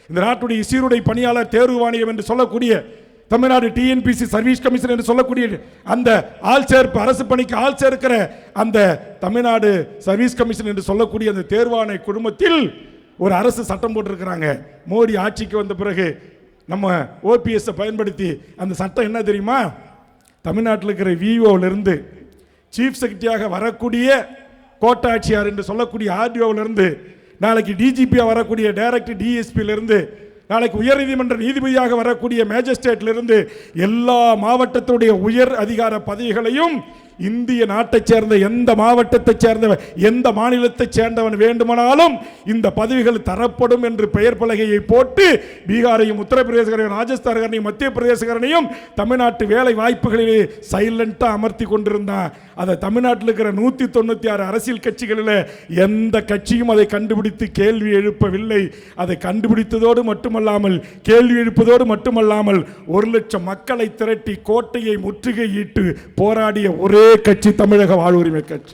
இந்த நாட்டுடைய சீருடை பணியாளர் தேர்வு வாணியம் என்று சொல்லக்கூடிய தமிழ்நாடு டிஎன்பிசி சர்வீஸ் கமிஷன் என்று சொல்லக்கூடிய அந்த ஆள் சேர்ப்பு, அரசு பணிக்கு ஆள் சேர்க்கிற அந்த தமிழ்நாடு சர்வீஸ் கமிஷன் என்று சொல்லக்கூடிய அந்த தேர்வாணை குழுமத்தில் ஒரு அரசு சட்டம் போட்டிருக்கிறாங்க. மோடி ஆட்சிக்கு வந்த பிறகு நம்ம ஓபிஎஸ் பயன்படுத்தி அந்த சட்டம் என்ன தெரியுமா? தமிழ்நாட்டில் இருக்கிற விஓவிலிருந்து சீஃப் செக்ரட்டரியாக வரக்கூடிய கோட்டாட்சியார் என்று சொல்லக்கூடிய ஆர்டிஓவிலிருந்து நாளைக்கு டிஜிபியாக வரக்கூடிய டைரக்டர் டிஎஸ்பியிலிருந்து நாளைக்கு உயர்நீதிமன்ற நீதிபதியாக வரக்கூடிய மேஜிஸ்ட்ரேட்டிலிருந்து எல்லா மாவட்டத்துடைய உயர் அதிகார பதவிகளையும் இந்திய நாட்டைச் சேர்ந்த எந்த மாவட்டத்தைச் சேர்ந்தவன் எந்த மாநிலத்தைச் சேர்ந்தவன் வேண்டுமானாலும் இந்த பதவிகள் தரப்படும் என்று பெயர் பலகையை போட்டு பீகாரையும் உத்தரப்பிரதேசகரையும் ராஜஸ்தானையும் மத்திய பிரதேசகரனையும் தமிழ்நாட்டு வேலை வாய்ப்புகளிலே சைலண்டாக அமர்த்தி கொண்டிருந்தான். அதை தமிழ்நாட்டில் இருக்கிற 196 அரசியல் கட்சிகளில் எந்த கட்சியும் அதை கண்டுபிடித்து கேள்வி எழுப்பவில்லை. அதை கண்டுபிடித்ததோடு மட்டுமல்லாமல் கேள்வி எழுப்பதோடு மட்டுமல்லாமல் 1 லட்சம் மக்களை திரட்டி கோட்டையை முற்றுகையிட்டு போராடிய ஒரே கட்சி தமிழக வாழ்வுரிமை கட்சி.